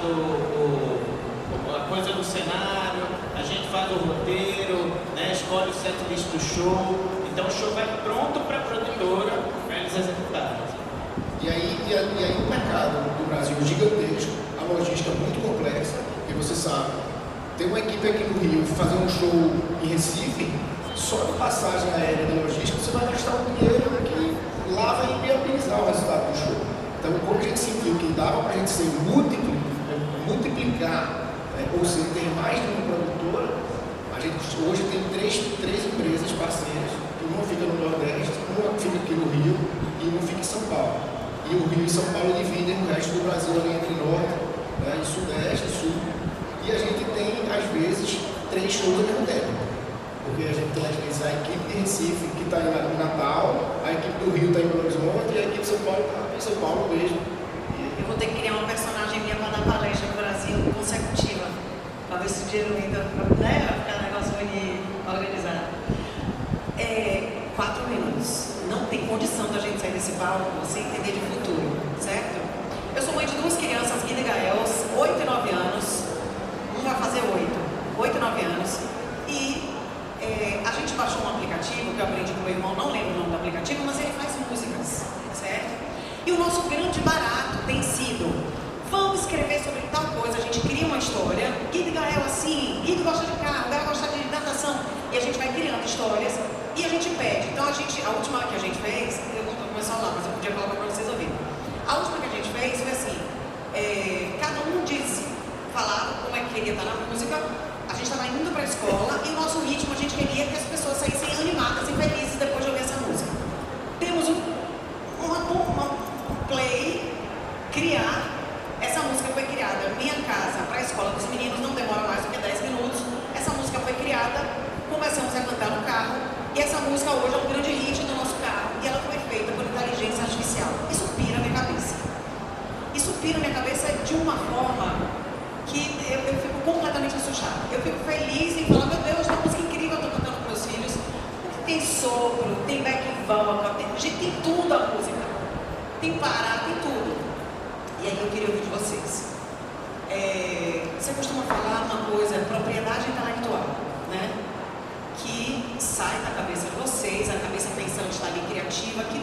a coisa do cenário, a gente faz o roteiro, né? Escolhe o setlist do show. Então o show vai pronto para a produtora para eles executarem. E aí o mercado do Brasil é gigantesco, a logística é muito complexa, e você sabe, tem uma equipe aqui no Rio fazer um show em Recife, só de passagem aérea de logística você vai gastar um dinheiro que lá vai inviabilizar o resultado do show. Então, como a gente sentiu que dava para a gente ser multiplicar, ou seja, ter mais de uma produtora, a gente hoje tem três empresas parceiras, uma fica no Nordeste, uma fica aqui no Rio e uma fica em São Paulo. E o Rio e São Paulo dividem o resto do Brasil ali entre Norte, né, e Sudeste e Sul. E a gente tem, às vezes, 3 shows ao mesmo tempo. porque a gente tem às vezes a equipe de Recife que está em Natal, a equipe do Rio está em Belo Horizonte e a equipe de São Paulo está em São Paulo mesmo. Eu vou ter que criar uma personagem minha para dar palestra no Brasil consecutiva, para ver se o dinheiro entra, né? Vai ficar um negócio bonito, organizado. 4 minutos. Não tem condição da gente sair desse palco sem entender de futuro, certo? Eu sou mãe de 2 crianças, Guida e Gaels, 8 e 9 anos. Um vai fazer 8 e 9 anos. E a gente baixou um aplicativo que eu aprendi com meu irmão, não lembro o nome do aplicativo, mas ele faz músicas, certo? E o nosso grande barato tem sido: vamos escrever sobre tal coisa, a gente cria uma história, Guida e Gael assim, Guida gosta de carro, Gael gosta de natação, e a gente vai criando histórias e a gente pede. Então a última que a gente fez, eu vou começar lá, mas eu podia colocar para vocês ouvirem. A última que a gente fez foi assim, cada um falava como é que queria estar na música, a gente estava indo para a escola e o nosso ritmo a gente queria que as pessoas saíssem animadas e felizes depois de ouvir essa música. Temos uma play, criar. Essa música foi criada Minha Casa para a escola dos meninos, não demora mais do que 10 minutos. Essa música foi criada, começamos a cantar no carro, e essa música hoje é um grande hit do nosso carro, e ela foi feita por inteligência artificial. Isso pira minha cabeça. Isso pira minha cabeça de uma forma que eu fico completamente assustada. Eu fico feliz em falar: meu Deus, uma música incrível, eu estou cantando com meus filhos. Porque tem sopro, tem back vocal, tem tudo a música. Tem parada, tem tudo. E aí eu queria ouvir de vocês. Você costuma falar uma coisa, propriedade intelectual, né? Que sai da cabeça de vocês, a cabeça pensante está ali criativa, que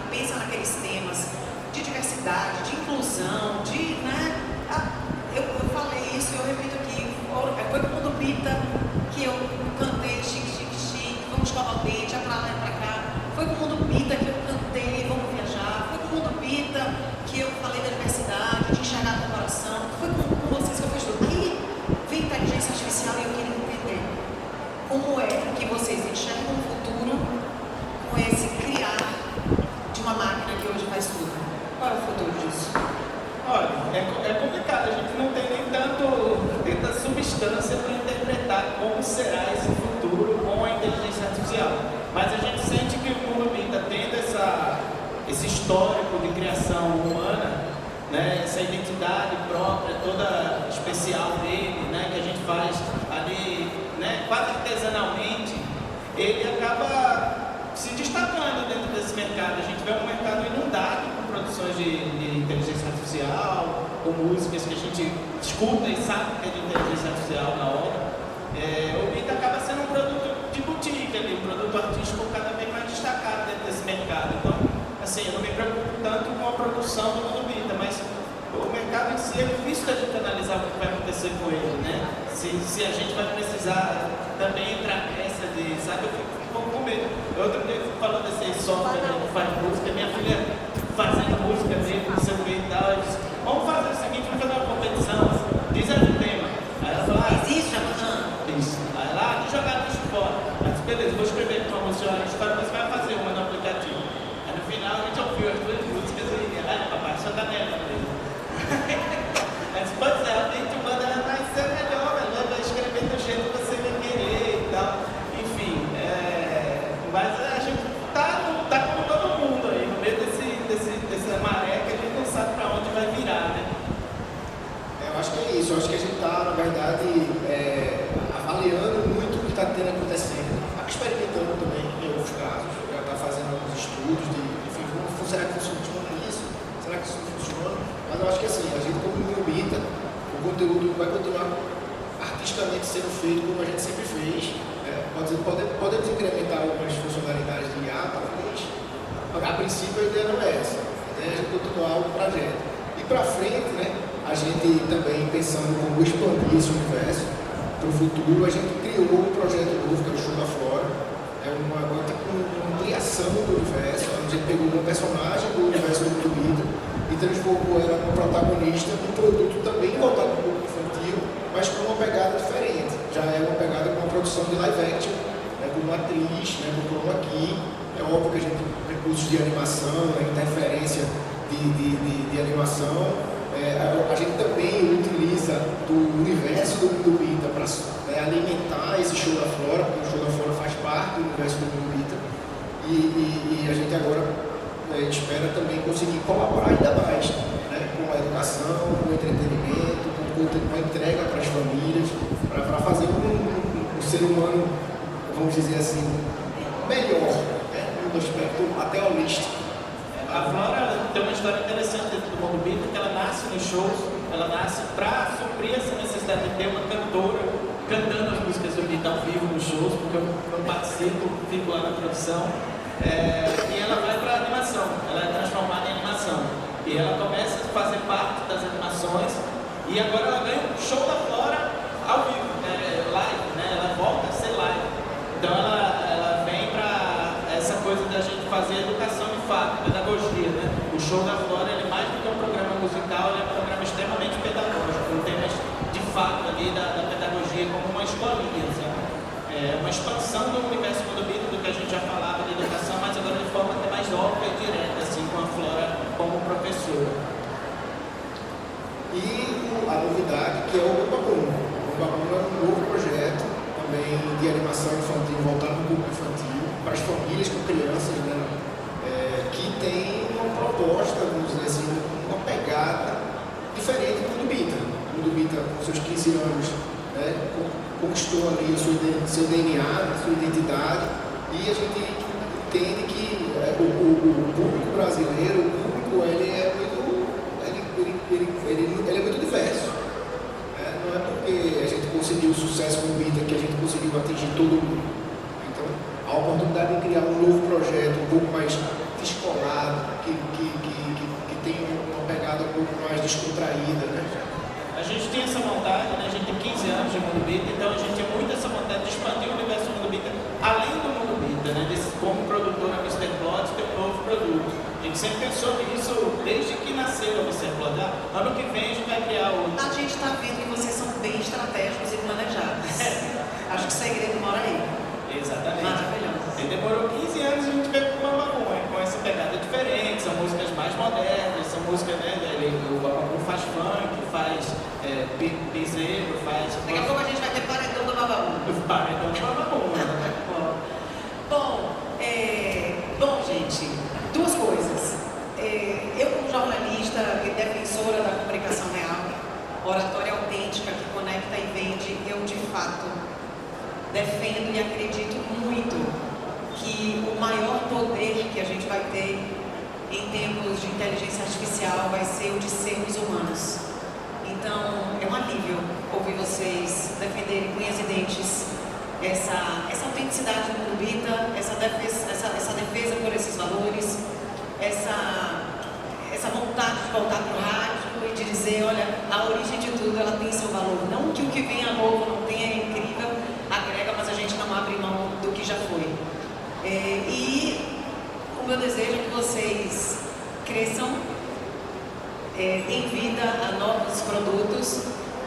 pensa naqueles temas de diversidade, de inclusão, né? Eu falei isso e eu repito aqui, foi com o Mundo Bita que eu cantei Chique, Chique, Chique, vamos escovar o dente, é pra lá e pra cá. Foi com o Mundo Bita que eu cantei Vamos Viajar. Foi com o Mundo Bita que eu falei da diversidade, de enxergar com o coração. Foi com vocês que eu fiz tudo. Aí vem inteligência artificial e eu queria entender como é que vocês enxergam o futuro com esse criar de uma máquina que hoje faz tudo. Qual é o futuro disso? Olha, é complicado, a gente não tem nem tanta substância para interpretar como será esse futuro com a inteligência artificial. Mas a gente sente que o mundo está tendo esse histórico de criação humana, né, essa identidade própria, toda especial dele, né, que a gente faz ali, né, quase artesanalmente, ele acaba se destacando dentro desse mercado. A gente vê um mercado inundado com produções de inteligência artificial, com músicas que a gente escuta e sabe que é de inteligência artificial na hora. O Bita acaba sendo um produto de boutique ali, um produto artístico cada vez mais destacado dentro desse mercado. Então, assim, eu não me preocupo tanto com a produção do Bita, mas o mercado em si é difícil da gente analisar o que vai acontecer com ele, né? Se a gente vai precisar também entrar nessa de, sabe, eu fico um pouco com medo. Outro dia falando desse software que faz música, minha filha fazendo música dentro do seu e tal, eu disse: vamos fazer o seguinte, vamos fazer uma competição, diz aí o tema. Aí ela falou: existe amanhã? Isso. Aí lá, de jogar lixo fora. Aí disse: beleza, vou escrever para uma música, a história, mas vai fazer uma no aplicativo. Aí no final a gente ouviu as 2 músicas e papai, só dá merda. Mas pode ser, a gente manda, vai ser melhor, ela vai escrever do jeito que você vai querer e tal. Enfim, mas a gente tá como todo mundo aí, no meio dessa maré que a gente não sabe para onde vai virar, né? Eu acho que é isso, eu acho que a gente está, na verdade, avaliando muito o que está acontecendo, experimentando também em alguns casos, já está fazendo alguns estudos de, enfim, será que funciona isso? Será que isso não funciona? Mas eu acho que assim, a gente como Bita, o conteúdo vai continuar artisticamente sendo feito como a gente sempre fez. Podemos incrementar algumas funcionalidades de IA, talvez. A princípio a ideia não é essa. A ideia é a gente continuar o projeto. E para frente, né, a gente também pensando como expandir esse universo para o futuro, a gente criou um projeto novo, que é o Show da Flora. É uma ampliação do universo. A gente pegou uma personagem do universo do Bita e transformou ela numa protagonista de um produto também voltado para o público infantil, mas com uma pegada diferente. Já é uma pegada com uma produção de live action, né, com uma atriz, né, com chroma key. É óbvio que a gente tem recursos de animação, né, interferência de animação. A gente também utiliza do universo do Bita para alimentar esse Show da Flora, porque o Show da Flora parte do universo do Mundo Bita e a gente agora espera também conseguir colaborar ainda mais, né, com a educação, com o entretenimento, com a entrega para as famílias, para fazer um ser humano, vamos dizer assim, melhor, né, no aspecto até holístico. A Flora tem uma história interessante dentro do Mundo Bita, que ela nasce nos shows, ela nasce para suprir essa necessidade de ter uma cantora cantando as músicas do Bita ao vivo nos shows, porque eu participo, fico lá na produção, e ela vai para a animação, ela é transformada em animação. E ela começa a fazer parte das animações, e agora ela ganha um show da Flora ao vivo, live, né? Ela volta a ser live. Então ela vem para essa coisa da gente fazer educação de fato, pedagogia, né? O show da Flora ele é mais do que um programa musical, ele é um programa extremamente pedagógico, com temas de fato ali da pedagogia como uma escolinha, sabe? É uma expansão do universo Mundo Bita, do que a gente já falava de educação, mas agora de forma até mais óbvia e direta, assim, com a Flora como professora. E a novidade que é o Babum. O Babum é um novo projeto também de animação infantil, voltado para o público infantil, para as famílias com crianças, né, que tem uma proposta, vamos dizer assim, uma pegada diferente do Mundo Bita. O Mundo Bita, com seus 15 anos, né, conquistou ali seu DNA, sua identidade, e a gente entende que o público brasileiro, o público, ele é muito diverso. Não é porque a gente conseguiu sucesso com o Bita que a gente conseguiu atingir todo mundo. Então, a oportunidade de criar um novo projeto um pouco mais descolado, que tem uma pegada um pouco mais descontraída, né? A gente tem essa vontade, né? A gente tem 15 anos de Mundo Bita, então a gente tem muito essa vontade de expandir o universo do Mundo Bita, além do Mundo Bita, né? Como produtora Mr. Plot, ter um novo produto. A gente sempre pensou nisso desde que nasceu a Mr. Plot. Ano que vem a gente vai criar o... A gente está vendo que vocês são bem estratégicos e planejados. Acho que o segredo mora aí. Exatamente. Maravilhoso. E demorou 15 anos a gente veio com o Babum, com essa pegada diferente, são músicas mais modernas, são músicas, né, o Babum faz funk, faz piseiro, faz... Daqui a pouco a gente vai ter paredão do Babum. Paredão do Babum, né? Bom, gente, duas coisas. Eu, como jornalista e defensora da comunicação real, oratória autêntica que conecta e vende, eu de fato defendo e acredito muito que o maior poder que a gente vai ter em termos de inteligência artificial vai ser o de sermos humanos. Então, é um alívio ouvir vocês defenderem com unhas e dentes essa autenticidade do Mundo Bita, essa defesa por esses valores, essa vontade de voltar para o rádio e de dizer, olha, a origem de tudo ela tem seu valor. Não que o que vem a novo não tenha, é incrível, agrega, mas a gente não abre mão do que já foi. E o meu desejo é que vocês cresçam, deem vida a novos produtos.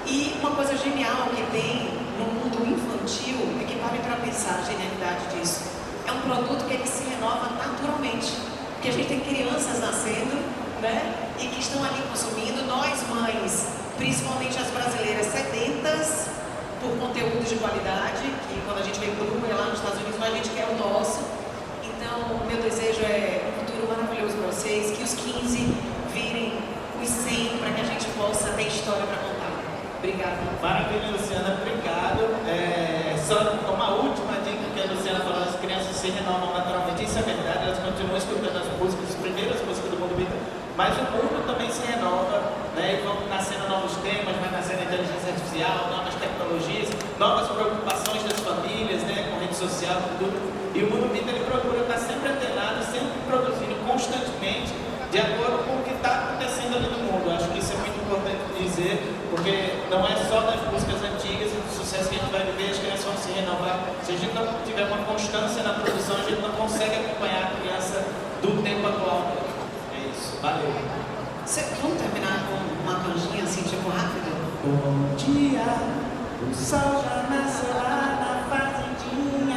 E uma coisa genial que tem no mundo infantil é que parem para pensar a genialidade disso. É um produto que ele se renova naturalmente. Porque a gente tem crianças nascendo, né? E que estão ali consumindo. Nós, mães, principalmente as brasileiras sedentas por conteúdo de qualidade, que quando a gente vem pro lá nos Estados Unidos, a gente quer o nosso. Então, meu desejo é um futuro maravilhoso para vocês, que os 15 virem os 100 para que a gente possa ter história para contar. Obrigada. Maravilha, Luciana, obrigado. Só uma última dica que a Luciana falou, as crianças se renovam naturalmente, isso é verdade, elas continuam escutando as músicas, as primeiras músicas do Mundo Bita, mas o mundo também se renova, né? E vão nascendo novos temas, vai nascendo inteligência artificial, novas tecnologias, novas preocupações das famílias, né? Com rede social, tudo. E o Mundo Bita, ele procura estar sempre antenado, sempre produzindo constantemente, de acordo com o que está acontecendo ali no mundo. Acho que isso é muito importante dizer, porque não é só das músicas antigas e do sucesso que a gente vai viver, as crianças vão se renovar. Se a gente não tiver uma constância na produção, a gente não consegue acompanhar a criança do tempo atual. É isso, valeu. Vamos terminar com uma canjinha assim, tipo rápido? Bom dia, o sol já nasceu lá na fazendinha.